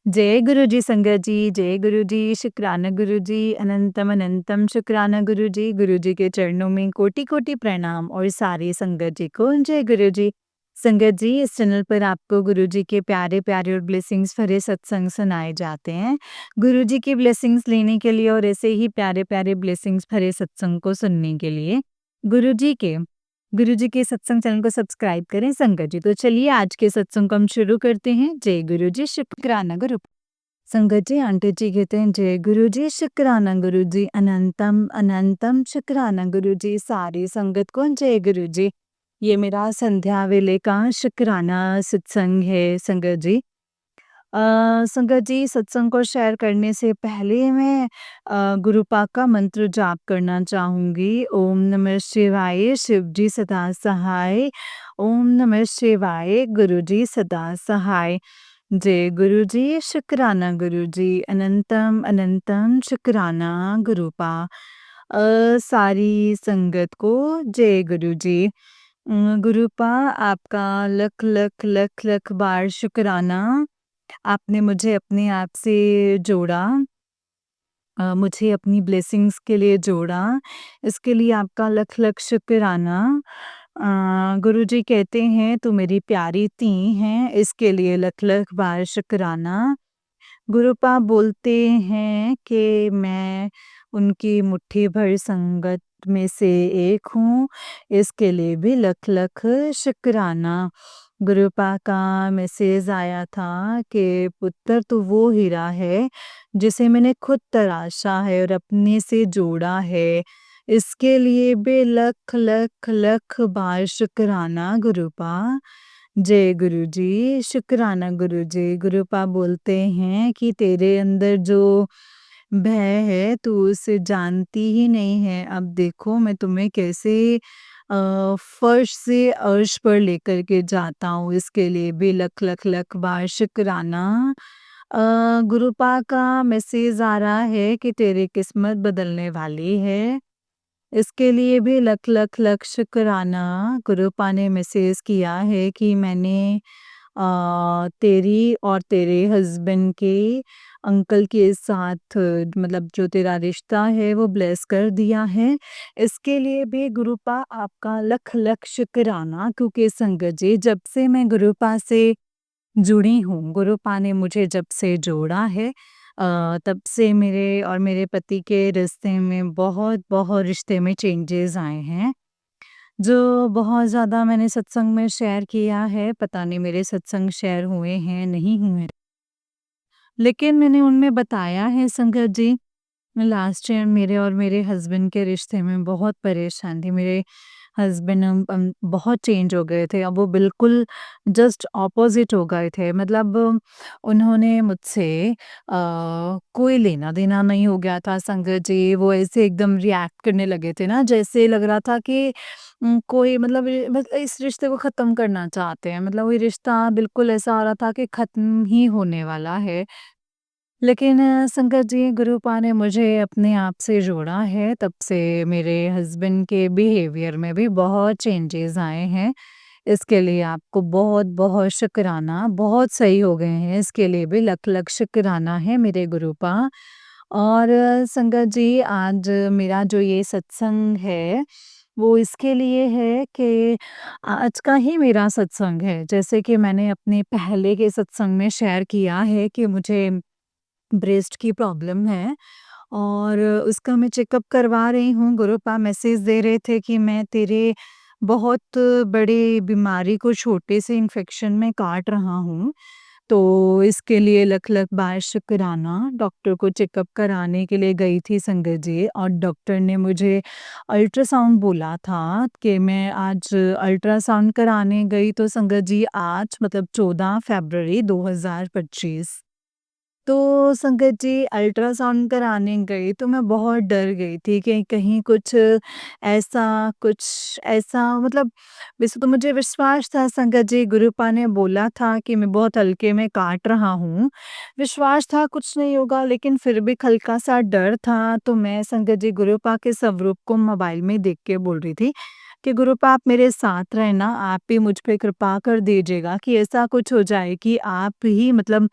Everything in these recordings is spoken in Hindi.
जय गुरु जी संगत जी, जय गुरु जी, शुक्राना गुरु जी, अनंतम अनंतम शुक्राना गुरु जी। गुरु जी के चरणों में कोटि-कोटि प्रणाम और सारी संगत जी को जय गुरु जी। संगत जी, इस चैनल पर आपको गुरु जी के प्यारे-प्यारे और ब्लेसिंग्स भरे सत्संग सुनाए जाते हैं। गुरु जी की ब्लेसिंग्स लेने के लिए और ऐसे ही प्यारे-प्यारे ब्लेसिंग्स भरे सत्संग को सुनने के लिए गुरु जी के गुरु जी के सत्संग चैनल को सब्सक्राइब करें संगत जी। तो चलिए आज के सत्संग को हम शुरू करते हैं। जय गुरु जी, शुक्राना गुरु। संगत जी, आंटी जी कहते हैं जय गुरु जी, शुक्राना गुरु जी, अनंतम अनंतम शुक्राना गुरु जी। सारी संगत को जय गुरु जी। ये मेरा संध्या वेले का शुक्राना सत्संग है संगत जी। संगत जी, सत्संग को शेयर करने से पहले मैं गुरु पाक का मंत्र जाप करना चाहूँगी। ओम नमः शिवाय, शिव जी सदा सहाय। ओम नमः शिवाय, गुरु जी सदा सहाय। जय गुरु जी, शुक्राना गुरु जी, अनंतम अनंतम शुक्राना गुरु पा। सारी संगत को जय गुरु जी। गुरु पा, आपका लख लख लख लख बार शुक्राना। आपने मुझे अपने आप से जोड़ा, मुझे अपनी ब्लेसिंग्स के लिए जोड़ा, इसके लिए आपका लख लख शुक्राना। गुरुजी कहते हैं तू मेरी प्यारी धी है, इसके लिए लख लख बार शुक्राना। गुरुपा बोलते हैं कि मैं उनकी मुट्ठी भर संगत में से एक हूँ, इसके लिए भी लख लख शुक्राना। गुरुपा का मैसेज आया था कि पुत्र तू वो हीरा है जिसे मैंने खुद तराशा है और अपने से जोड़ा है, इसके लिए भी लख लख लख बार शुक्राना गुरुपा। जय गुरु जी, शुक्राना गुरु जी। गुरुपा बोलते हैं कि तेरे अंदर जो भय है तू उसे जानती ही नहीं है। अब देखो मैं तुम्हें कैसे फर्श से अर्श पर लेकर के जाता हूँ, इसके लिए भी लख लख लख बार शुक्राना। गुरुपा का मैसेज आ रहा है कि तेरी किस्मत बदलने वाली है, इसके लिए भी लख लख लख शुक्राना। गुरुपा ने मैसेज किया है कि मैंने तेरी और तेरे हस्बैंड के अंकल के साथ मतलब जो तेरा रिश्ता है वो ब्लेस कर दिया है, इसके लिए भी गुरुपा आपका लख लख शुक्राना। क्योंकि संगत जी, जब से मैं गुरुपा से जुड़ी हूँ, गुरुपा ने मुझे जब से जोड़ा है, तब से मेरे और मेरे पति के रिश्ते में बहुत रिश्ते में चेंजेस आए हैं, जो बहुत ज़्यादा मैंने सत्संग में शेयर किया है। पता नहीं मेरे सत्संग शेयर हुए हैं, नहीं हुए। लेकिन मैंने उनमें बताया है संगत जी, लास्ट ईयर मेरे और मेरे हस्बैंड के रिश्ते में बहुत परेशान थी। मेरे हस्बैंड बहुत चेंज हो गए थे। अब वो बिल्कुल जस्ट ऑपोज़िट हो गए थे। मतलब उन्होंने मुझसे कोई लेना-देना नहीं हो गया था संगत जी। वो ऐसे एकदम रिएक्ट करने लगे थे ना, जैसे लग रहा था कि कोई मतलब इस रिश्ते को ख़त्म करना चाहते हैं। मतलब वो रिश्ता बिल्कुल ऐसा आ रहा था कि ख़त्म ही होने वाला है। लेकिन संगत जी, गुरुपा ने मुझे अपने आप से जोड़ा है, तब से मेरे हस्बैंड के बिहेवियर में भी बहुत चेंजेस आए हैं। इसके लिए आपको बहुत-बहुत शुक्राना, बहुत सही हो गए हैं, इसके लिए भी लख-लख शुक्राना है मेरे गुरुपा। और संगत जी, आज मेरा जो ये सत्संग है, वो इसके लिए है कि आज का ही मेरा सत्संग है। जैसे कि मैंने अपने पहले के सत्संग में शेयर किया है कि मुझे ब्रेस्ट की प्रॉब्लम है और उसका मैं चेकअप करवा रही हूँ। गुरुपा मैसेज दे रहे थे कि मैं तेरे बहुत बड़ी बीमारी को छोटे से इन्फेक्शन में काट रहा हूँ। तो इसके लिए लख-लख बार शुक्राना। डॉक्टर को चेकअप कराने के लिए गई थी संगत जी, और डॉक्टर ने मुझे अल्ट्रासाउंड बोला था कि मैं आज अल्ट्रासाउंड कराने गई तो संगत जी, आज मतलब 14 फ़रवरी 2025। तो संगत जी, अल्ट्रासाउंड कराने गई तो मैं बहुत डर गई थी कि कहीं कुछ ऐसा मतलब, वैसे तो मुझे विश्वास था संगत जी, गुरुपा ने बोला था कि मैं बहुत हल्के में काट रहा हूँ। विश्वास था कुछ नहीं होगा, लेकिन फिर भी हल्का सा डर था। तो मैं संगत जी, गुरुपा के स्वरूप को मोबाइल में देख के बोल रही थी कि गुरुपा आप मेरे साथ रहें ना, आप भी मुझ पे कृपा कर दीजिएगा कि ऐसा कुछ हो जाए कि आप ही मतलब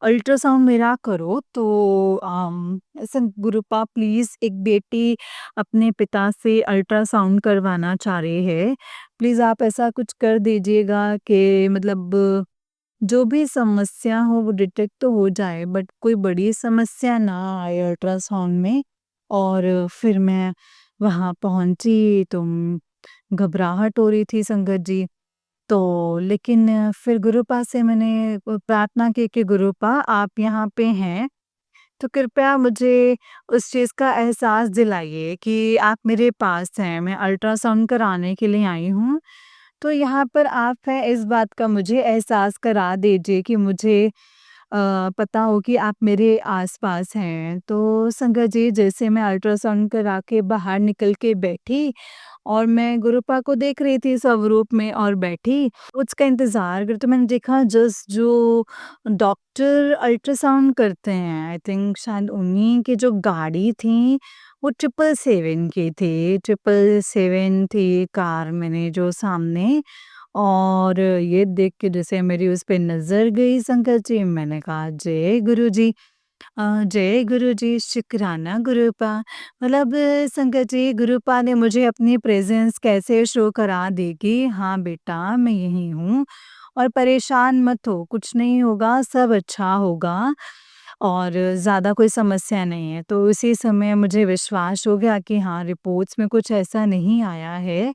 अल्ट्रासाउंड मेरा करो। तो ऐसे गुरुपा प्लीज़, एक बेटी अपने पिता से अल्ट्रासाउंड करवाना चाह रही है। प्लीज़ आप ऐसा कुछ कर दीजिएगा कि मतलब जो भी समस्या हो वो डिटेक्ट तो हो जाए, बट कोई बड़ी समस्या ना आए अल्ट्रासाउंड में। और फिर मैं वहाँ पहुँची तो घबराहट हो रही थी संगत जी। तो लेकिन फिर गुरुपा से मैंने प्रार्थना की कि गुरुपा आप यहाँ पे हैं, तो कृपया मुझे उस चीज़ का एहसास दिलाइए कि आप मेरे पास हैं, मैं अल्ट्रासाउंड कराने के लिए आई हूँ। तो यहाँ पर आप हैं, इस बात का मुझे एहसास करा दीजिए कि मुझे पता हो कि आप मेरे आस-पास हैं। तो संगत जी, जैसे मैं अल्ट्रासाउंड करा के बाहर निकल के बैठी और मैं गुरुपा को देख रही थी स्वरूप में और बैठी, उसका इंतज़ार करते मैंने देखा जस्ट जो डॉक्टर अल्ट्रासाउंड करते हैं, आई थिंक शायद उन्हीं की जो गाड़ी थी, वो 777 की थी। 777 थी कार मैंने जो सामने, और ये देख के जैसे मेरी उस पे नज़र गई संगत जी, मैंने कहा जय गुरुजी। जय गुरुजी, शुक्राना गुरुपा। मतलब संगत जी, गुरुपा ने मुझे अपनी प्रेज़ेंस कैसे शो करा दी कि हाँ बेटा, मैं यहीं हूँ और परेशान मत हो, कुछ नहीं होगा, सब अच्छा होगा और ज़्यादा कोई समस्या नहीं है। तो उसी समय मुझे विश्वास हो गया कि हाँ, रिपोर्ट्स में कुछ ऐसा नहीं आया है।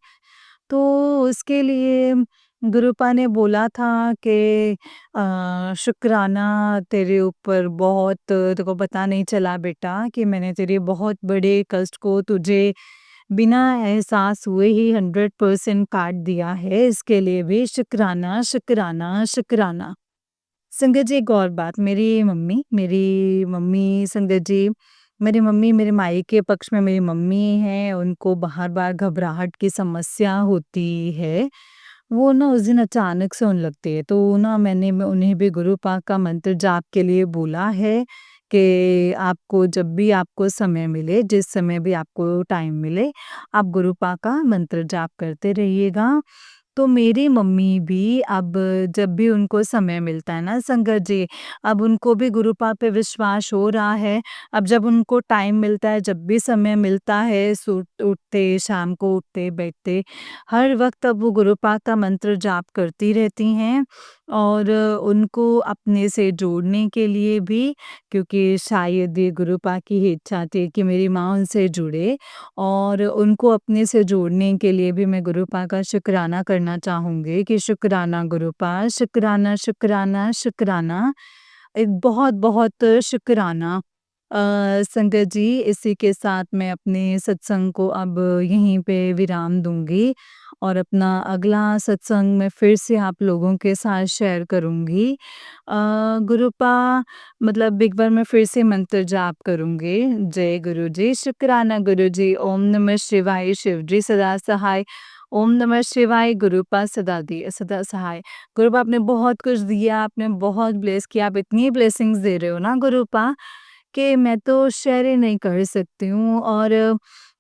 तो उसके लिए गुरुपा ने बोला था कि शुक्राना तेरे ऊपर बहुत, तेरे को पता नहीं चला बेटा कि मैंने तेरे बहुत बड़े कष्ट को तुझे बिना एहसास हुए ही 100% काट दिया है, इसके लिए भी शुक्राना, शुक्राना, शुक्राना। संगत जी, एक और बात, मेरी मम्मी संगत जी, मेरी मम्मी मेरे मायके पक्ष में मेरी मम्मी हैं, उनको बार-बार घबराहट की समस्या होती है। वो ना उस दिन अचानक से होने लगती है, तो ना मैं उन्हें भी गुरु पाक का मंत्र जाप के लिए बोला है कि आपको जब भी आपको समय मिले, जिस समय भी आपको टाइम मिले, आप गुरु पाक का मंत्र जाप करते रहिएगा। तो मेरी मम्मी भी अब जब भी उनको समय मिलता है ना संगत जी, अब उनको भी गुरुपा पे विश्वास हो रहा है। अब जब उनको टाइम मिलता है, जब भी समय मिलता है, उठते, शाम को उठते-बैठते, हर वक़्त अब वो गुरुपा का मंत्र जाप करती रहती हैं और उनको अपने से जोड़ने के लिए भी, क्योंकि शायद ये गुरुपा की ही इच्छा थी कि मेरी माँ उनसे जुड़े, और उनको अपने से जोड़ने के लिए भी मैं गुरुपा का शुक्राना करना चाहूँगी कि शुक्राना गुरुपा, शुक्राना, शुक्राना, शुक्राना। एक बहुत-बहुत शुक्राना। संगत जी, इसी के साथ मैं अपने सत्संग को अब यहीं पे विराम दूँगी और अपना अगला सत्संग मैं फिर से आप लोगों के साथ शेयर करूँगी। गुरुपा मतलब एक बार मैं फिर से मंत्र जाप करूँगी। जय गुरु जी, शुक्राना गुरु जी, ओम नमः शिवाय, शिव जी सदा सहाय, ओम नमः शिवाय, गुरुपा सदा सहाय। गुरुपा, आपने बहुत कुछ दिया, आपने बहुत ब्लेस किया, आप इतनी ब्लेसिंग्स दे रहे हो ना गुरुपा, कि मैं तो शेयर ही नहीं कर सकती हूँ, और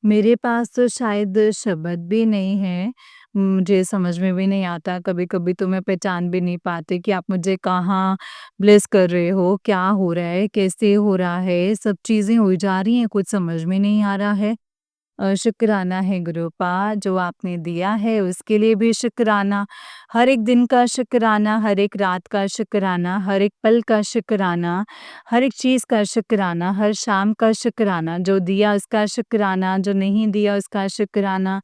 मेरे पास तो शायद शब्द भी नहीं है। मुझे समझ में भी नहीं आता, कभी-कभी तो मैं पहचान भी नहीं पाती कि आप मुझे कहाँ ब्लेस कर रहे हो, क्या हो रहा है, कैसे हो रहा है, सब चीज़ें हो जा रही हैं, कुछ समझ में नहीं आ रहा है। शुक्राना है गुरुपा, जो आपने दिया है उसके लिए भी शुक्राना। हर एक दिन का शुक्राना, हर एक रात का शुक्राना, हर एक पल का शुक्राना, हर एक चीज़ का शुक्राना, हर शाम का शुक्राना, जो दिया उसका शुक्राना, जो नहीं दिया उसका शुक्राना,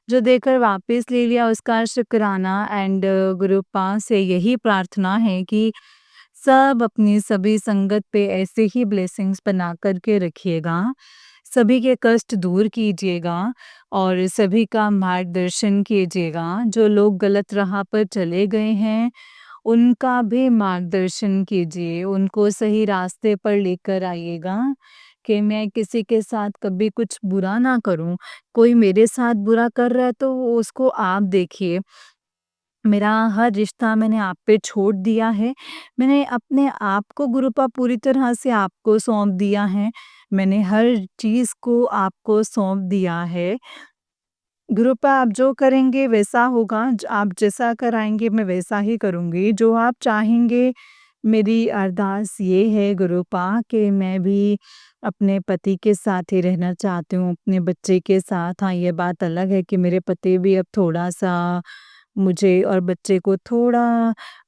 जो देकर वापस ले लिया उसका शुक्राना। एंड गुरुपा से यही प्रार्थना है कि सब अपनी सभी संगत पे ऐसे ही ब्लेसिंग्स बना कर के रखिएगा। सभी के कष्ट दूर कीजिएगा और सभी का मार्गदर्शन कीजिएगा। जो लोग गलत राह पर चले गए हैं, उनका भी मार्गदर्शन कीजिए, उनको सही रास्ते पर लेकर आइएगा कि मैं किसी के साथ कभी कुछ बुरा ना करूँ। कोई मेरे साथ बुरा कर रहा है तो उसको आप देखिए। मेरा हर रिश्ता मैंने आप पे छोड़ दिया है। मैंने अपने आप को गुरुपा पूरी तरह से आपको सौंप दिया है। मैंने हर चीज़ को आपको सौंप दिया है। गुरुपा आप जो करेंगे वैसा होगा, आप जैसा कराएँगे मैं वैसा ही करूँगी, जो आप चाहेंगे। मेरी अरदास ये है गुरुपा कि मैं भी अपने पति के साथ ही रहना चाहती हूँ, अपने बच्चे के साथ। हाँ, ये बात अलग है कि मेरे पति भी अब थोड़ा-सा मुझे और बच्चे को थोड़ा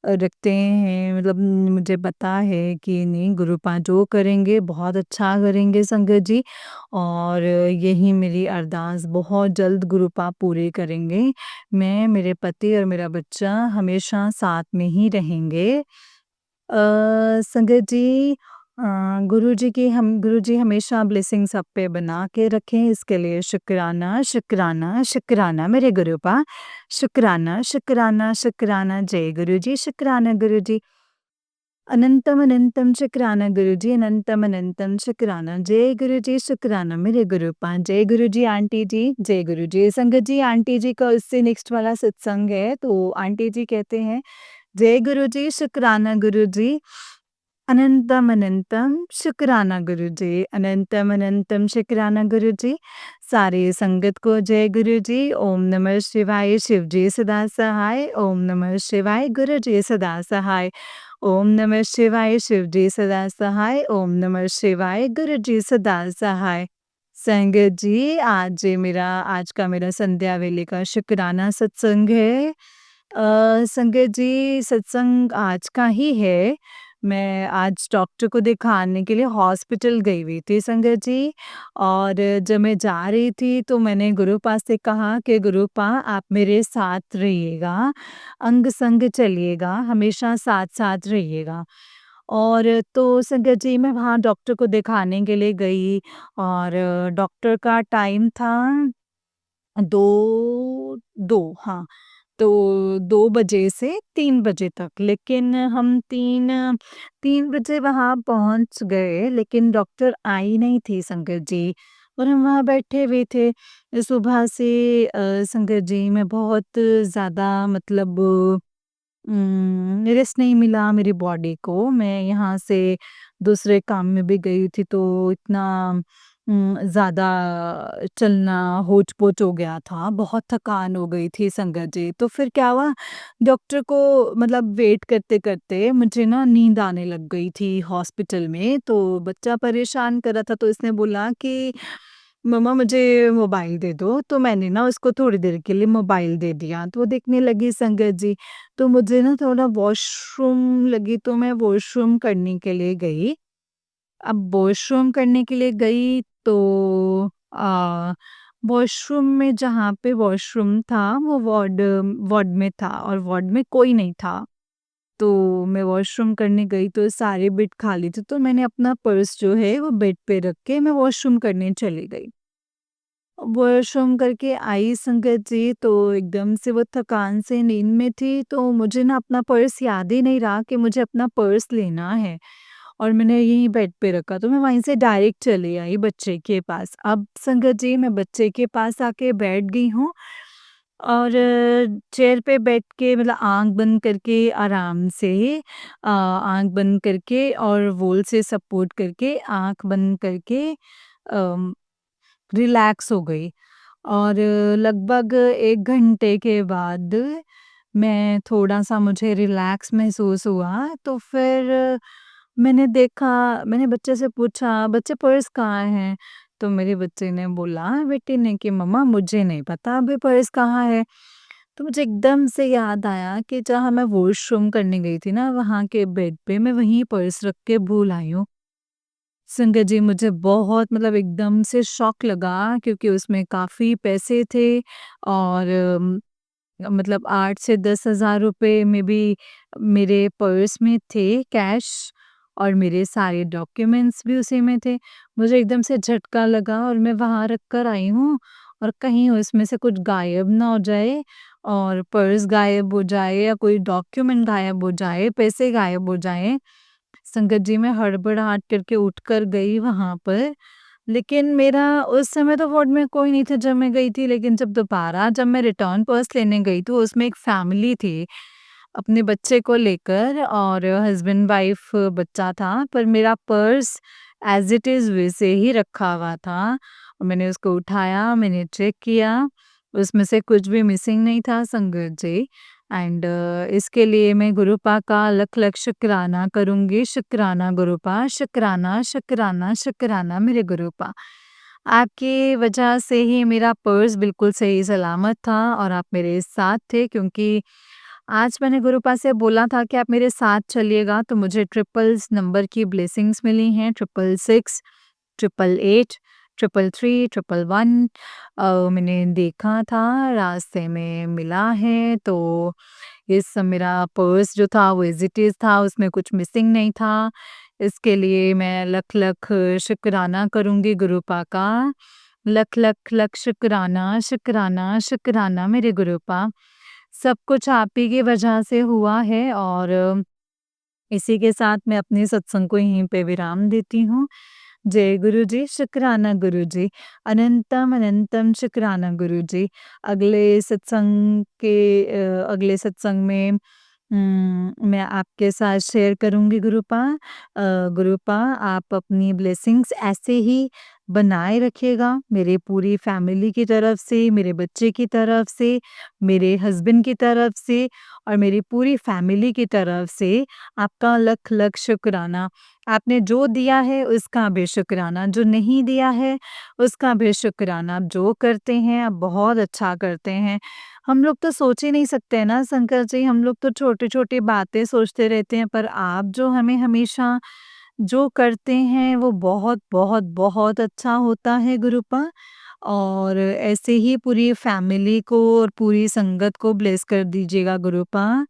रखते हैं, मतलब मुझे पता है कि नहीं गुरुपा जो करेंगे बहुत अच्छा करेंगे संगत जी, और यही मेरी अरदास बहुत जल्द गुरुपा पूरी करेंगे। मैं, मेरे पति और मेरा बच्चा हमेशा साथ में ही रहेंगे। संगत जी, गुरुजी हमेशा ब्लेसिंग सब पे बना के रखें, इसके लिए शुक्राना, शुक्राना, शुक्राना मेरे गुरुपा। शुक्राना, शुक्राना, शुक्राना, जय गुरुजी, शुक्राना गुरुजी। अनंतम अनंतम शुक्राना गुरुजी, अनंतम अनंतम शुक्राना, जय गुरुजी, शुक्राना मेरे गुरुपा। जय गुरुजी आंटी जी, जय गुरुजी। संगत जी, आंटी जी का उससे नेक्स्ट वाला सत्संग है, तो आंटी जी कहते हैं, जय गुरुजी, शुक्राना गुरुजी, अनंतम अनंतम शुक्राना गुरुजी, अनंतम अनंतम शुक्राना गुरुजी। सारी संगत को जय गुरुजी, ओम नमः शिवाय, शिव जी सदा सहाय, ओम नमः शिवाय, गुरु जी सदा सहाय, ओम नमः शिवाय, शिव जी सदा सहाय, ओम नमः शिवाय, गुरु जी सदा सहाय। संगत जी, आज का मेरा संध्या वेले का शुक्राना सत्संग है। संगत जी, सत्संग आज का ही है। मैं आज डॉक्टर को दिखाने के लिए हॉस्पिटल गई हुई थी संगत जी, और जब मैं जा रही थी तो मैंने गुरुपा से कहा कि गुरुपा आप मेरे साथ रहिएगा, अंग-संग चलिएगा, हमेशा साथ-साथ रहिएगा। और तो संगत जी, मैं वहाँ डॉक्टर को दिखाने के लिए गई, और डॉक्टर का टाइम था 2 हाँ, तो 2 बजे से 3 बजे तक, लेकिन हम 3 बजे वहाँ पहुँच गए, लेकिन डॉक्टर आई नहीं थी संगत जी, और हम वहाँ बैठे हुए थे। सुबह से संगत जी मैं बहुत ज़्यादा, मतलब रेस्ट नहीं मिला मेरी बॉडी को। मैं यहाँ से दूसरे काम में भी गई थी, तो इतना ज़्यादा चलना होच-पोच हो गया था, बहुत थकान हो गई थी संगत जी। तो फिर क्या हुआ, डॉक्टर को मतलब वेट करते-करते मुझे ना नींद आने लग गई थी हॉस्पिटल में, तो बच्चा परेशान कर रहा था, तो इसने बोला कि मम्मा मुझे मोबाइल दे दो, तो मैंने ना उसको थोड़ी देर के लिए मोबाइल दे दिया, तो वो देखने लगी संगत जी। तो मुझे ना थोड़ा वॉशरूम लगी, तो मैं वॉशरूम करने के लिए गई। अब वॉशरूम करने के लिए गई तो वॉशरूम में, जहाँ पे वॉशरूम था वो वार्ड वार्ड में था, और वार्ड में कोई नहीं था। तो मैं वॉशरूम करने गई तो सारे बेड खाली थे, तो मैंने अपना पर्स जो है वो बेड पे रख के मैं वॉशरूम करने चली गई। वॉशरूम करके आई संगत जी, तो एकदम से वो थकान से नींद में थी, तो मुझे ना अपना पर्स याद ही नहीं रहा कि मुझे अपना पर्स लेना है, और मैंने यहीं बेड पे रखा, तो मैं वहीं से डायरेक्ट चली आई बच्चे के पास। अब संगत जी, मैं बच्चे के पास आके बैठ गई हूँ, और चेयर पे बैठ के, मतलब आँख बंद करके आराम से, आँख बंद करके और वॉल से सपोर्ट करके आँख बंद करके अ, रिलैक्स हो गई, और लगभग 1 घंटे के बाद मैं थोड़ा-सा, मुझे रिलैक्स महसूस हुआ, तो फिर मैंने बच्चे से पूछा, "बच्चे पर्स कहाँ है?" तो मेरे बच्चे ने बोला, बेटे ने, कि मम्मा मुझे नहीं पता अभी पर्स कहाँ है। तो मुझे एकदम से याद आया कि जहाँ मैं वॉशरूम करने गई थी ना, वहाँ के बेड पे मैं वहीं पर्स रख के भूल आई हूँ। संगत जी, मुझे बहुत, मतलब एकदम से शॉक लगा, क्योंकि उसमें काफ़ी पैसे थे, और मतलब 8 से 10,000 रुपए में भी मेरे पर्स में थे कैश, और मेरे सारे डॉक्यूमेंट्स भी उसी में थे। मुझे एकदम से झटका लगा, और मैं वहाँ रख कर आई हूँ, और कहीं उसमें से कुछ गायब ना हो जाए, और पर्स गायब हो जाए, या कोई डॉक्यूमेंट गायब हो जाए, पैसे गायब हो जाएँ। संगत जी, मैं हड़बड़ाहट करके उठकर गई वहाँ पर, लेकिन मेरा उस समय तो वार्ड में कोई नहीं था जब मैं गई थी, लेकिन जब मैं रिटर्न पर्स लेने गई तो उसमें एक फैमिली थी, अपने बच्चे को लेकर, और हस्बैंड-वाइफ, बच्चा था, पर मेरा पर्स एज़ इट इज़ वैसे ही रखा हुआ था। और मैंने उसको उठाया, मैंने चेक किया, उसमें से कुछ भी मिसिंग नहीं था संगत जी। एंड इसके लिए मैं गुरुपा का लख-लख शुक्राना करूँगी। शुक्राना गुरुपा, शुक्राना, शुक्राना, शुक्राना मेरे गुरुपा। आपकी वजह से ही मेरा पर्स बिल्कुल सही सलामत था और आप मेरे साथ थे, क्योंकि आज मैंने गुरुपा से बोला था कि आप मेरे साथ चलिएगा, तो मुझे ट्रिपल्स नंबर की ब्लेसिंग्स मिली हैं, 666, 888, 333, 111। मैंने देखा था रास्ते में मिला है, तो इस मेरा पर्स जो था वो एज़ इट इज़ था, उसमें कुछ मिसिंग नहीं था। इसके लिए मैं लख-लख शुक्राना करूँगी गुरुपा का। लख लख लख शुक्राना, शुक्राना, शुक्राना मेरे गुरुपा। सब कुछ आप ही की वजह से हुआ है, और इसी के साथ मैं अपने सत्संग को यहीं पे विराम देती हूँ। जय गुरुजी, शुक्राना गुरुजी, अनंतम अनंतम शुक्राना गुरुजी। अगले सत्संग में मैं आपके साथ शेयर करूँगी गुरुपा। गुरुपा, आप अपनी ब्लेसिंग्स ऐसे ही बनाए रखिएगा, मेरे पूरी फैमिली की तरफ से, मेरे बच्चे की तरफ से, मेरे हस्बैंड की तरफ से और मेरी पूरी फैमिली की तरफ से आपका लख लख शुक्राना। आपने जो दिया है उसका भी शुक्राना, जो नहीं दिया है उसका भी शुक्राना। आप जो करते हैं आप बहुत अच्छा करते हैं। हम लोग तो सोच ही नहीं सकते हैं ना शंकर जी, हम लोग तो छोटी-छोटी बातें सोचते रहते हैं, पर आप जो हमें हमेशा जो करते हैं वो बहुत, बहुत, बहुत अच्छा होता है गुरुपा। और ऐसे ही पूरी फैमिली को और पूरी संगत को ब्लेस कर दीजिएगा गुरुपा।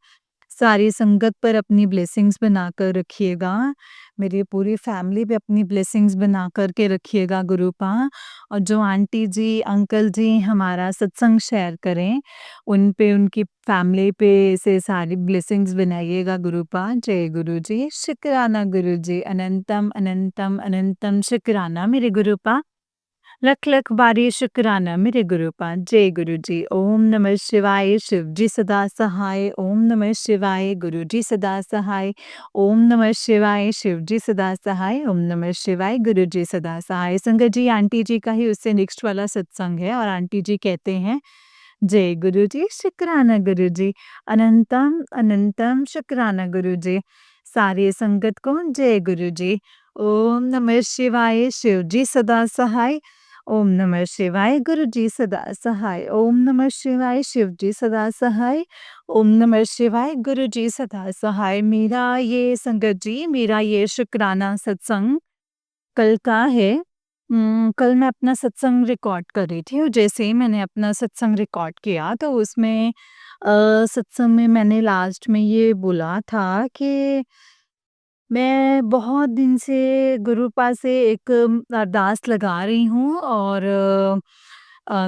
सारी संगत पर अपनी ब्लेसिंग्स बनाकर रखिएगा। मेरी पूरी फैमिली पे अपनी ब्लेसिंग्स बना कर के रखिएगा गुरुपा। और जो आंटी जी, अंकल जी हमारा सत्संग शेयर करें, उन पे, उनकी फैमिली पे से सारी ब्लेसिंग्स बनाइएगा गुरुपा। जय गुरु जी, शुक्राना गुरु जी, अनंतम, अनंतम, अनंतम शुक्राना मेरे गुरुपा। लख लख बारी शुक्राना मेरे गुरुपा। जय गुरु जी। ओम नमः शिवाय, शिव जी सदा सहाय। ओम नमः शिवाय, गुरु जी सदा सहाय। ओम नमः शिवाय, शिव जी सदा सहाय। ओम नमः शिवाय, गुरु जी सदा सहाय। संगत जी, आंटी जी का ही उससे नेक्स्ट वाला सत्संग है, और आंटी जी कहते हैं, जय गुरु जी, शुक्राना गुरु जी, अनंतम अनंतम शुक्राना गुरु जी। सारी संगत को जय गुरु जी। ओम नमः शिवाय, शिव जी सदा सहाय। ओम नमः शिवाय, गुरु जी सदा सहाय। ओम नमः शिवाय, शिव जी सदा सहाय। ओम नमः शिवाय, गुरु जी सदा सहाय। मेरा ये शुक्राना सत्संग कल का है। कल मैं अपना सत्संग रिकॉर्ड कर रही थी, और जैसे ही मैंने अपना सत्संग रिकॉर्ड किया, तो उसमें सत्संग में मैंने लास्ट में ये बोला था कि मैं बहुत दिन से गुरुपा से एक अरदास लगा रही हूँ, और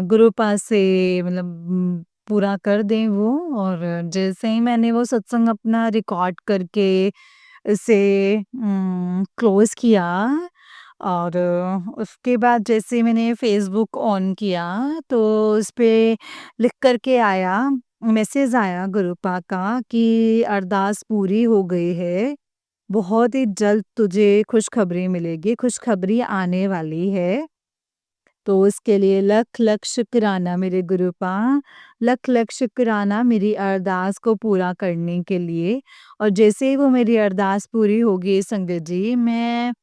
गुरुपा से मतलब पूरा कर दें वो। और जैसे ही मैंने वो सत्संग अपना रिकॉर्ड करके इसे क्लोज़ किया, और उसके बाद जैसे मैंने फ़ेसबुक ऑन किया, तो उसपे लिख कर के आया, मैसेज आया गुरुपा का कि अरदास पूरी हो गई है। बहुत ही जल्द तुझे खुशखबरी मिलेगी, खुशखबरी आने वाली है। तो उसके लिए लख-लख शुक्राना मेरे गुरुपा, लख-लख शुक्राना मेरी अरदास को पूरा करने के लिए। और जैसे ही वो मेरी अरदास पूरी होगी संगत जी, मैं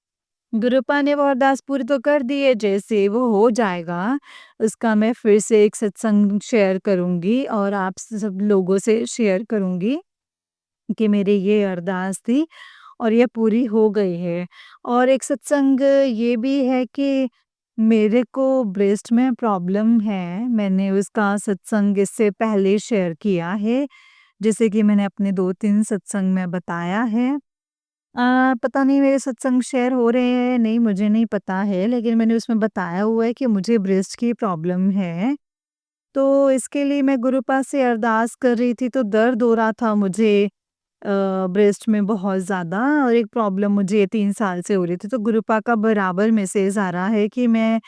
गुरुपा ने वो अरदास पूरी तो कर दी है, जैसे वो हो जाएगा, उसका मैं फिर से एक सत्संग शेयर करूँगी और आप सब लोगों से शेयर करूँगी कि मेरी ये अरदास थी और ये पूरी हो गई है। और एक सत्संग ये भी है कि मेरे को ब्रेस्ट में प्रॉब्लम है, मैंने उसका सत्संग इससे पहले शेयर किया है, जैसे कि मैंने अपने 2-3 सत्संग में बताया है। पता नहीं मेरे सत्संग शेयर हो रहे हैं नहीं, मुझे नहीं पता है, लेकिन मैंने उसमें बताया हुआ है कि मुझे ब्रेस्ट की प्रॉब्लम है। तो इसके लिए मैं गुरुपा से अरदास कर रही थी, तो दर्द हो रहा था मुझे ब्रेस्ट में बहुत ज़्यादा, और एक प्रॉब्लम मुझे 3 साल से हो रही थी। तो गुरुपा का बराबर मैसेज आ रहा है कि मैं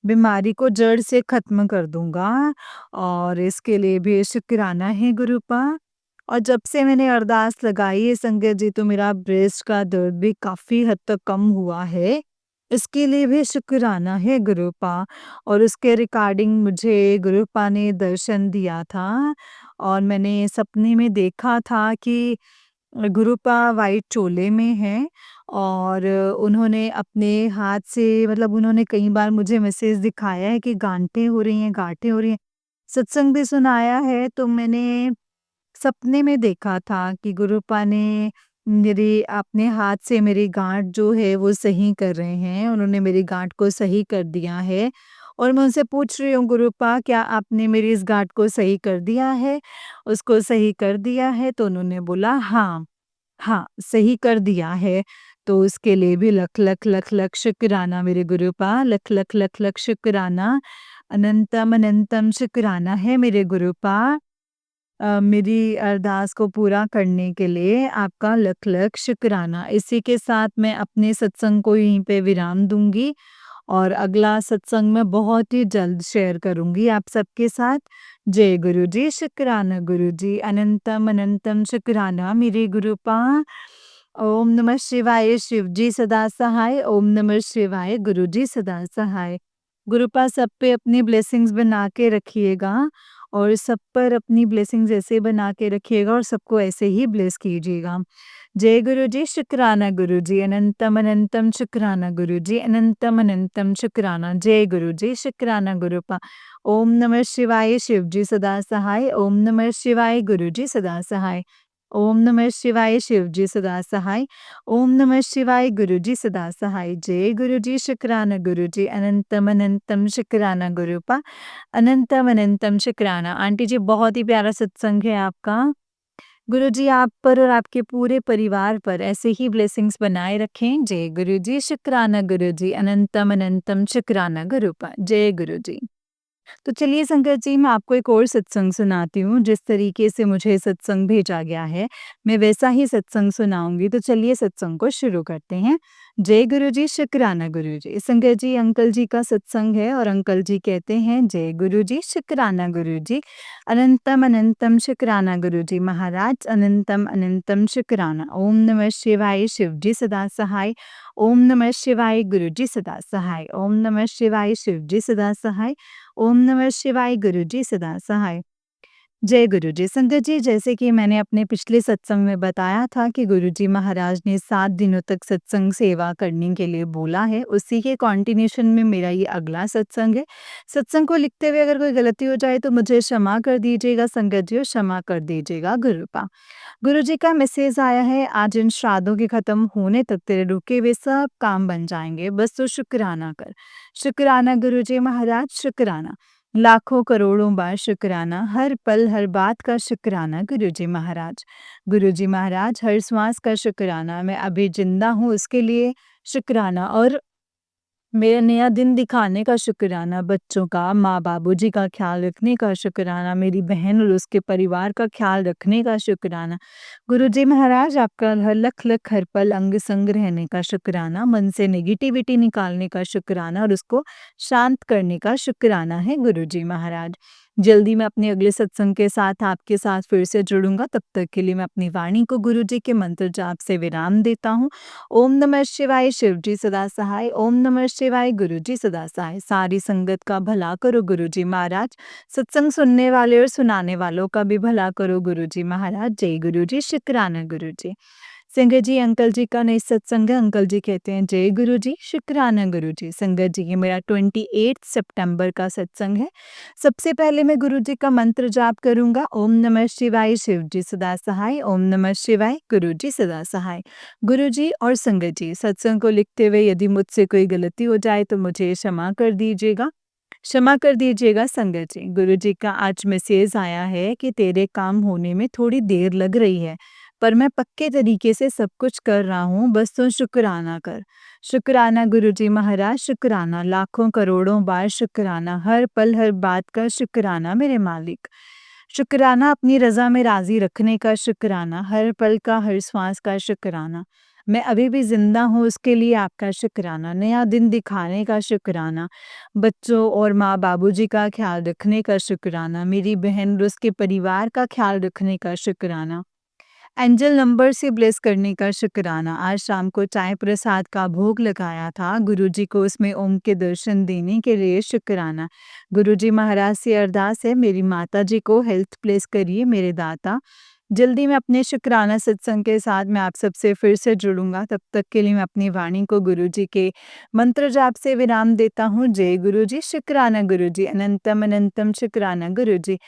बीमारी को जड़ से ख़त्म कर दूँगा, और इसके लिए भी शुक्राना है गुरुपा। और जब से मैंने अरदास लगाई है संगत जी, तो मेरा ब्रेस्ट का दर्द भी काफ़ी हद तक कम हुआ है। इसके लिए भी शुक्राना है गुरुपा। और उसके रिगार्डिंग मुझे गुरुपा ने दर्शन दिया था और मैंने सपने में देखा था कि गुरुपा वाइट चोले में हैं और उन्होंने अपने हाथ से मतलब उन्होंने कई बार मुझे मैसेज दिखाया है कि गांठें हो रही हैं, गांठें हो रही हैं। सत्संग भी सुनाया है तो मैंने सपने में देखा था कि गुरुपा ने मेरे अपने हाथ से मेरी गाँठ जो है वो सही कर रहे हैं, उन्होंने मेरी गाँठ को सही कर दिया है और मैं उनसे पूछ रही हूँ गुरुपा क्या आपने मेरी इस गाँठ को सही कर दिया है? उसको सही कर दिया है? तो उन्होंने बोला हाँ, हाँ, सही कर दिया है। तो उसके लिए भी लख, लख, लख, लख शुक्राना मेरे गुरुपा, लख, लख, लख, लख शुक्राना, अनंतम, अनंतम शुक्राना है मेरे गुरुपा। मेरी अरदास को पूरा करने के लिए आपका लख-लख शुक्राना। इसी के साथ मैं अपने सत्संग को यहीं पे विराम दूँगी और अगला सत्संग मैं बहुत ही जल्द शेयर करूँगी आप सबके साथ। जय गुरु जी, शुक्राना गुरु जी, अनंतम अनंतम शुक्राना मेरे गुरुपा। ओम नमः शिवाय, शिव जी सदा सहाय, ओम नमः शिवाय, गुरु जी सदा सहाय। गुरुपा सब पे अपनी ब्लेसिंग्स बना के रखिएगा और सब पर अपनी ब्लेसिंग्स ऐसे बना के रखिएगा और सबको ऐसे ही ब्लेस कीजिएगा। जय गुरु जी, शुक्राना गुरु जी, अनंतम अनंतम शुक्राना गुरु जी, अनंतम अनंतम शुक्राना। जय गुरु जी, शुक्राना गुरुपा। ओम नमः शिवाय, शिव जी सदा सहाय, ओम नमः शिवाय, गुरु जी सदा सहाय। ओम नमः शिवाय, शिव जी सदा सहाय, ओम नमः शिवाय, गुरु जी सदा सहाय। जय गुरु जी, शुक्राना गुरु जी, अनंतम अनंतम शुक्राना गुरुपा, अनंतम अनंतम शुक्राना। आंटी जी बहुत ही प्यारा सत्संग है आपका। गुरु जी आप पर और आपके पूरे परिवार पर ऐसे ही ब्लेसिंग्स बनाए रखें। जय गुरु जी, शुक्राना गुरु जी, अनंतम अनंतम शुक्राना गुरुपा। जय गुरु जी। तो चलिए संगत जी मैं आपको एक और सत्संग सुनाती हूँ, जिस तरीके से मुझे सत्संग भेजा गया है, मैं वैसा ही सत्संग सुनाऊँगी। तो चलिए सत्संग को शुरू करते हैं। जय गुरु जी, शुक्राना गुरु जी। संगत जी अंकल जी का सत्संग है और अंकल जी कहते हैं जय गुरु जी, शुक्राना गुरु जी, अनंतम अनंतम शुक्राना गुरु जी महाराज, अनंतम अनंतम शुक्राना। ओम नमः शिवाय, शिव जी सदा सहाय, ओम नमः शिवाय, गुरु जी सदा सहाय, ओम नमः शिवाय, शिव जी सदा सहाय, ओम नमः शिवाय, गुरु जी सदा सहाय। जय गुरु जी। संगत जी जैसे कि मैंने अपने पिछले सत्संग में बताया था कि गुरुजी महाराज ने 7 दिनों तक सत्संग सेवा करने के लिए बोला है, उसी के कंटिन्यूएशन में मेरा ये अगला सत्संग है। सत्संग को लिखते हुए अगर कोई गलती हो जाए तो मुझे क्षमा कर दीजिएगा संगत जी और क्षमा कर दीजिएगा गुरुपा। गुरुजी का मैसेज आया है आज इन श्राद्धों के खत्म होने तक तेरे रुके हुए सब काम बन जाएंगे, बस तो शुक्राना कर। शुक्राना गुरुजी महाराज, शुक्राना। लाखों करोड़ों बार शुक्राना, हर पल हर बात का शुक्राना गुरुजी महाराज। गुरुजी महाराज हर श्वास का शुक्राना, मैं अभी जिंदा हूँ उसके लिए शुक्राना और मेरा नया दिन दिखाने का शुक्राना, बच्चों का, माँ-बाबूजी का ख़्याल रखने का शुक्राना, मेरी बहन और उसके परिवार का ख़्याल रखने का शुक्राना। गुरुजी महाराज आपका हर लख-लख हर पल अंग-संग रहने का शुक्राना, मन से नेगेटिविटी निकालने का शुक्राना और उसको शांत करने का शुक्राना है गुरुजी महाराज। जल्दी मैं अपने अगले सत्संग के साथ आपके साथ फिर से जुड़ूँगा, तब तक के लिए मैं अपनी वाणी को गुरुजी के मंत्र जाप से विराम देता हूँ। ओम नमः शिवाय, शिव जी सदा सहाय, ओम नमः शिवाय, गुरु जी सदा सहाय। सारी संगत का भला करो गुरु जी महाराज, सत्संग सुनने वाले और सुनाने वालों का भी भला करो गुरु जी महाराज। जय गुरु जी, शुक्राना गुरु जी। संगत जी अंकल जी का नई सत्संग है, अंकल जी कहते हैं जय गुरु जी, शुक्राना गुरु जी। संगत जी ये मेरा 28 सितंबर का सत्संग है। सबसे पहले मैं गुरु जी का मंत्र जाप करूंगा, ओम नमः शिवाय, शिव जी सदा सहाय, ओम नमः शिवाय, गुरु जी सदा सहाय। गुरु जी और संगत जी सत्संग को लिखते हुए यदि मुझसे कोई गलती हो जाए तो मुझे क्षमा कर दीजिएगा, क्षमा कर दीजिएगा संगत जी। गुरु जी का आज मैसेज आया है कि तेरे काम होने में थोड़ी देर लग रही है, पर मैं पक्के तरीके से सब कुछ कर रहा हूँ, बस तू शुक्राना कर। शुक्राना गुरु जी महाराज, शुक्राना, लाखों करोड़ों बार शुक्राना, हर पल हर बात का शुक्राना मेरे मालिक। शुक्राना अपनी रज़ा में राज़ी रखने का शुक्राना, हर पल का हर श्वास का शुक्राना। मैं अभी भी ज़िंदा हूँ उसके लिए आपका शुक्राना, नया दिन दिखाने का शुक्राना, बच्चों और माँ-बाबूजी का ख़्याल रखने का शुक्राना, मेरी बहन और उसके परिवार का ख़्याल रखने का शुक्राना। एंजल नंबर से ब्लेस करने का शुक्राना। आज शाम को चाय प्रसाद का भोग लगाया था। गुरुजी को उसमें ओम के दर्शन देने के लिए शुक्राना। गुरुजी महाराज से अरदास है, मेरी माताजी को हेल्थ ब्लेस करिए मेरे दाता। जल्दी मैं अपने शुक्राना सत्संग के साथ मैं आप सबसे फिर से जुड़ूंगा। तब तक के लिए मैं अपनी वाणी को गुरुजी के मंत्र जाप से विराम देता हूँ। जय गुरुजी, शुक्राना गुरुजी, अनंतम अनंतम शुक्राना गुरुजी।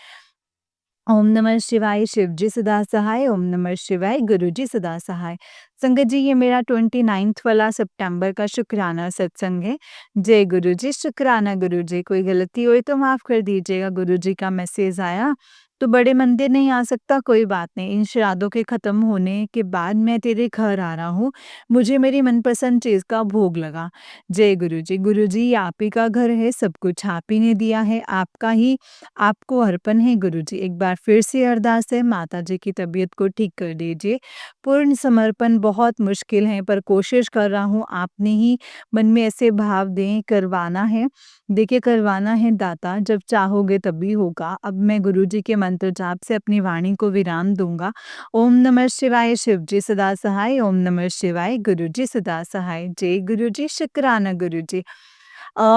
ओम नमः शिवाय, शिवजी सदा सहाय। ओम नमः शिवाय, गुरुजी सदा सहाय। संगत जी, ये मेरा 29 वाला सितंबर का शुक्राना सत्संग है। जय गुरुजी, शुक्राना गुरुजी। कोई गलती हुई तो माफ़ कर दीजिएगा। गुरुजी का मैसेज आया तो बड़े मंदिर नहीं आ सकता, कोई बात नहीं। इन श्राद्धों के ख़त्म होने के बाद मैं तेरे घर आ रहा हूँ। मुझे मेरी मनपसंद चीज़ का भोग लगा। जय गुरुजी। गुरुजी, ये आप ही का घर है, सब कुछ आप ही ने दिया है, आपका ही आपको अर्पण है गुरुजी। एक बार फिर से अरदास है, माताजी की तबीयत को ठीक कर दीजिए। पूर्ण समर्पण बहुत मुश्किल है, पर कोशिश कर रहा हूँ। आपने ही मन में ऐसे भाव दें, करवाना है। देखिए, करवाना है दाता, जब चाहोगे तभी होगा। अब मैं गुरुजी के मंत्र जाप से अपनी वाणी को विराम दूंगा। ओम नमः शिवाय, शिवजी सदा सहाय। ओम नमः शिवाय, गुरुजी सदा सहाय। जय गुरुजी, शुक्राना गुरुजी।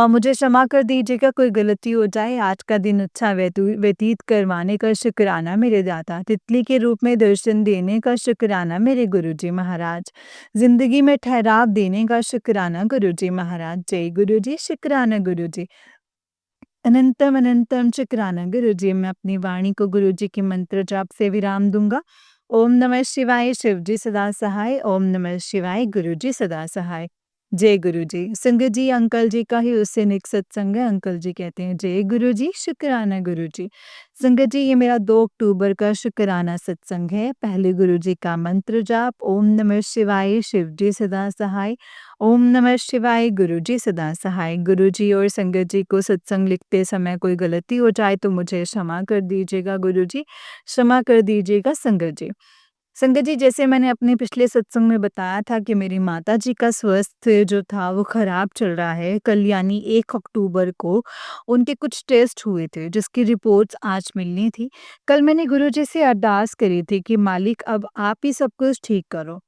मुझे क्षमा कर दीजिएगा, कोई गलती हो जाए। आज का दिन अच्छा व्यतीत करवाने का शुक्राना मेरे दाता। तितली के रूप में दर्शन देने का शुक्राना मेरे गुरुजी महाराज। ज़िंदगी में ठहराव देने का शुक्राना गुरुजी महाराज। जय गुरुजी, शुक्राना गुरुजी। अनंतम अनंतम शुक्राना गुरुजी। मैं अपनी वाणी को गुरुजी के मंत्र जाप से विराम दूंगा। ओम नमः शिवाय, शिवजी सदा सहाय। ओम नमः शिवाय, गुरुजी सदा सहाय। जय गुरुजी। संगत जी, अंकल जी का ही उससे निक सत्संग है। अंकल जी कहते हैं, जय गुरुजी, शुक्राना गुरुजी। संगत जी, ये मेरा 2 अक्टूबर का शुक्राना सत्संग है। पहले गुरुजी का मंत्र जाप, ओम नमः शिवाय, शिवजी सदा सहाय। ओम नमः शिवाय, गुरुजी सदा सहाय। गुरुजी और संगत जी को सत्संग लिखते समय कोई गलती हो जाए तो मुझे क्षमा कर दीजिएगा गुरुजी, क्षमा कर दीजिएगा संगत जी। संगत जी, जैसे मैंने अपने पिछले सत्संग में बताया था कि मेरी माताजी का स्वास्थ्य जो था वो खराब चल रहा है। कल यानी 1 अक्टूबर को उनके कुछ टेस्ट हुए थे, जिसकी रिपोर्ट्स आज मिलनी थी। कल मैंने गुरुजी से अरदास करी थी कि मालिक, अब आप ही सब कुछ ठीक करो।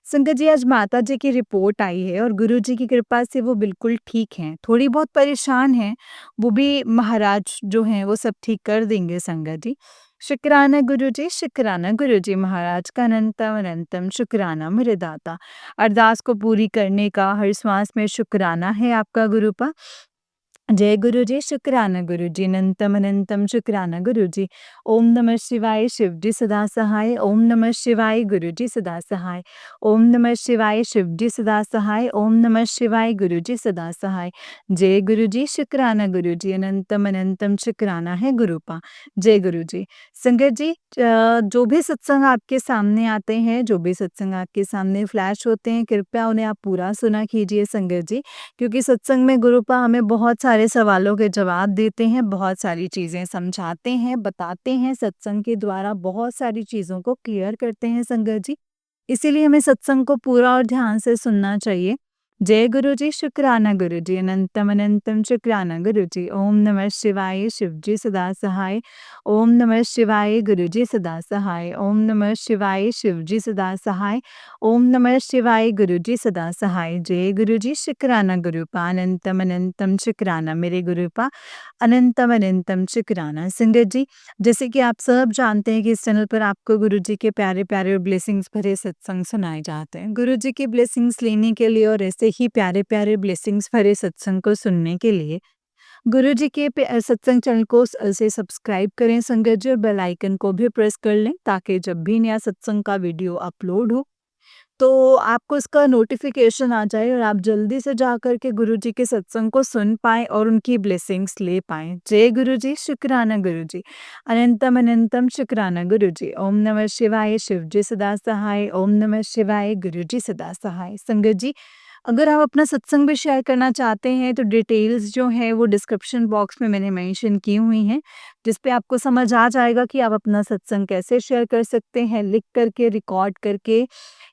संगत जी, आज माताजी की रिपोर्ट आई है और गुरुजी की कृपा से वो बिल्कुल ठीक हैं। थोड़ी बहुत परेशान हैं, वो भी महाराज जो हैं वो सब ठीक कर देंगे संगत जी। शुक्राना गुरुजी, शुक्राना गुरुजी महाराज का अनंतम अनंतम शुक्राना मेरे दाता। अरदास को पूरी करने का हर श्वास में शुक्राना है आपका गुरुपा। जय गुरुजी, शुक्राना गुरुजी, अनंतम अनंतम शुक्राना गुरुजी। ओम नमः शिवाय, शिवजी सदा सहाय। ओम नमः शिवाय, गुरुजी सदा सहाय। ओम नमः शिवाय, शिवजी सदा सहाय। ओम नमः शिवाय, गुरुजी सदा सहाय। जय गुरुजी, शुक्राना गुरुजी, अनंतम अनंतम शुक्राना है गुरुपा। जय गुरुजी। संगत जी, जो भी सत्संग आपके सामने आते हैं, जो भी सत्संग आपके सामने फ्लैश होते हैं, कृपया उन्हें आप पूरा सुना कीजिए संगत जी। क्योंकि सत्संग में गुरुपा हमें बहुत सारे सवालों के जवाब देते हैं, बहुत सारी चीज़ें समझाते हैं, बताते हैं, सत्संग के द्वारा बहुत सारी चीज़ों को क्लियर करते हैं संगत जी। इसीलिए हमें सत्संग को पूरा और ध्यान से सुनना चाहिए। जय गुरुजी, शुक्राना गुरुजी, अनंतम अनंतम शुक्राना गुरुजी। ओम नमः शिवाय, शिवजी सदा सहाय। ओम नमः शिवाय, गुरुजी सदा सहाय। ओम नमः शिवाय, शिवजी सदा सहाय। ओम नमः शिवाय, गुरुजी सदा सहाय। जय गुरुजी, शुक्राना गुरुपा, अनंतम अनंतम शुक्राना मेरे गुरुपा, अनंतम अनंतम शुक्राना। संगत जी, जैसे कि आप सब जानते हैं कि इस चैनल पर आपको गुरुजी के प्यारे-प्यारे और ब्लेसिंग्स भरे सत्संग सुनाए जाते हैं। गुरुजी की ब्लेसिंग्स लेने के लिए और ऐसे ही प्यारे-प्यारे ब्लेसिंग्स भरे सत्संग को सुनने के लिए गुरुजी के सत्संग चैनल को से सब्सक्राइब करें संगत जी, और बेल आइकन को भी प्रेस कर लें, ताकि जब भी नया सत्संग का वीडियो अपलोड हो तो आपको इसका नोटिफिकेशन आ जाए और आप जल्दी से जाकर के गुरुजी के सत्संग को सुन पाएँ और उनकी ब्लेसिंग्स ले पाएँ। जय गुरुजी, शुक्राना गुरुजी, अनंतम अनंतम शुक्राना गुरुजी। ओम नमः शिवाय, शिवजी सदा सहाय। ओम नमः शिवाय, गुरुजी सदा सहाय। संगत जी, अगर आप अपना सत्संग भी शेयर करना चाहते हैं तो डिटेल्स जो है वो डिस्क्रिप्शन बॉक्स में मैंने मेंशन की हुई हैं, जिस पे आपको समझ आ जाएगा कि आप अपना सत्संग कैसे शेयर कर सकते हैं, लिख करके, रिकॉर्ड करके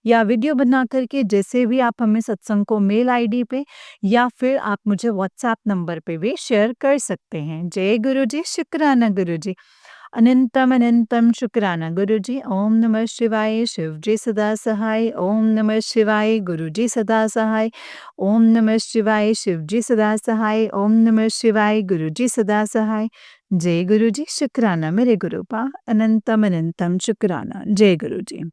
या वीडियो बना करके, जैसे भी आप हमें सत्संग को मेल आईडी पे या फिर आप मुझे व्हाट्सएप नंबर पे भी शेयर कर सकते हैं। जय गुरुजी, शुक्राना गुरुजी। अनंतम अनंतम शुक्राना गुरुजी। ओम नमः शिवाय। शिव जी सदा सहाय। ओम नमः शिवाय। गुरु जी सदा सहाय। ओम नमः शिवाय। शिव जी सदा सहाय। ओम नमः शिवाय। गुरु जी सदा सहाय। जय गुरु जी। शुक्राना मेरे गुरुपा। अनंतम अनंतम शुक्राना। जय गुरु जी।